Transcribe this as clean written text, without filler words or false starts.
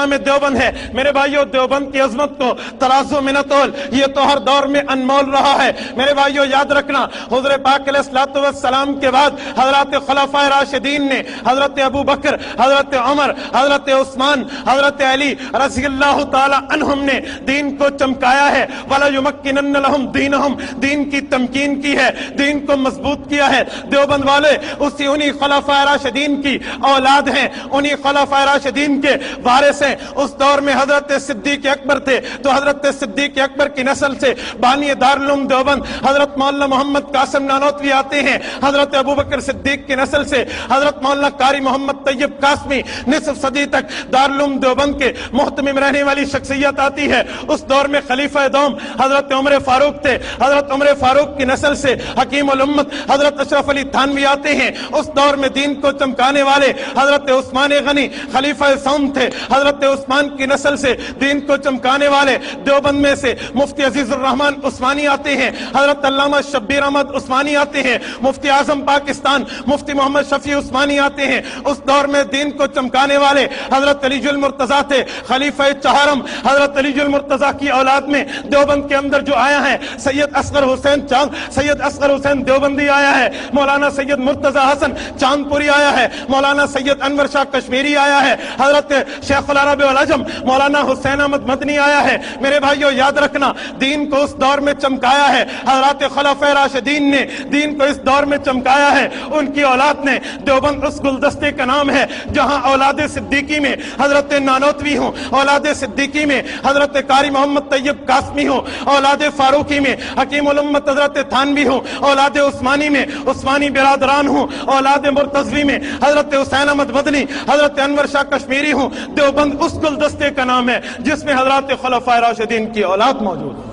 मकाम देवबंद है। मेरे भाइयों, देवबंद की अजमत को तराजू में न तोल, ये तो हर दौर में अनमोल रहा है। मेरे भाइयों, याद रखना, हुज़ूर पाक अलैहिस्सलातु वस्सलाम के बाद हज़रत खुलफाए राशिदीन ने हज़रत अबू बकर, हज़रत उमर, हज़रत उस्मान, हज़रत अली रज़ियल्लाहु ताला अन्हुम ने दीन को चमकाया है। वला युमक्किनन्न लहुम दीनहुम, दीन की तमकीन की है, दीन को मजबूत किया है। देवबंद वाले उन्हीं खुलफाए राशिदीन की औलाद हैं, उन्हीं खुलफाए राशिदीन के वारिस हैं। उस दौर में हज़रत सिद्दीक़ अकबर थे, तो हज़रत सिद्दीक़ अकबर की नस्ल से बानी दारुल उलूम देवबंद हज़रत मौलाना मोहम्मद कासिम नानोतवी आते हैं। हज़रत अबू बकर सिद्दीक़ की नस्ल से हज़रत मौलाना कारी मोहम्मद तैयब कासमी निसफ सदी तक दारुल उलूम देवबंद के मुहतमिम रहने वाली शख्सियत आती है। उस दौर में खलीफा दोम हज़रत उमर फारूक थे। हज़रत उमर फारूक की नस्ल से हकीम उल उम्मत हज़रत अशरफ अली थानवी आते हैं। उस दौर में दीन को चमकाने वाले हज़रत उस्मान गनी खलीफा सौम थे। हज़रत उस्मान की नस्ल से दीन को चमकाने वाले देवबंद में से मुफ्ती अजीजुर रहमान उस्मानी आते हैं। हज़रत अल्लामा शब्बीर अहमद उस्मानी आते हैं। मुफ्ती आजम पाकिस्तान मुफ्ती मोहम्मद शफी उस्मानी आते हैं। उस दौर में दीन को चमकाने वाले हज़रत अलीजुल मुर्तज़ा थे, खलीफा चहारम। हज़रत अलीजुल मुर्तज़ा की औलाद में देवबंद के अंदर जो आया है सैयद असगर हुसैन चांद, सैयद असगर हुसैन देवबंदी आया है। मौलाना सैयद मुर्तज़ा हसन चांदपुरी आया है। मौलाना सैयद अनवर शाह कश्मीरी आया है। हज़रत शेखुल अरब वल अजम मौलाना हुसैन अहमद मदनी आया है। मेरे भाइयों, याद रखना, दीन को उस दौर में चमकाया है हज़रत खुलफाए राशिदीन ने, दीन को इस दौर में चमकाया है उनकी औलाद ने। देवबंद उस गुलदस्ते का नाम है जहां औलाद सिद्दीकी में हज़रत नानोतवी हो, औलाद सिद्दीकी में हज़रत कारी मोहम्मद तैयब कासमी हो, औलाद फारूकी में हकीम उल उम्मत हज़रत थानवी हो, औलाद उस्मानी में उस्मानी बिरादरान हो, औलाद मुर्तज़वी में हज़रत हुसैन अहमद मदनी, हज़रत अनवर शाह कश्मीरी हो। देवबंद उस गुलदस्ते का नाम है जिसमें हज़रत खुलफाए राशिदीन की औलाद मौजूद है।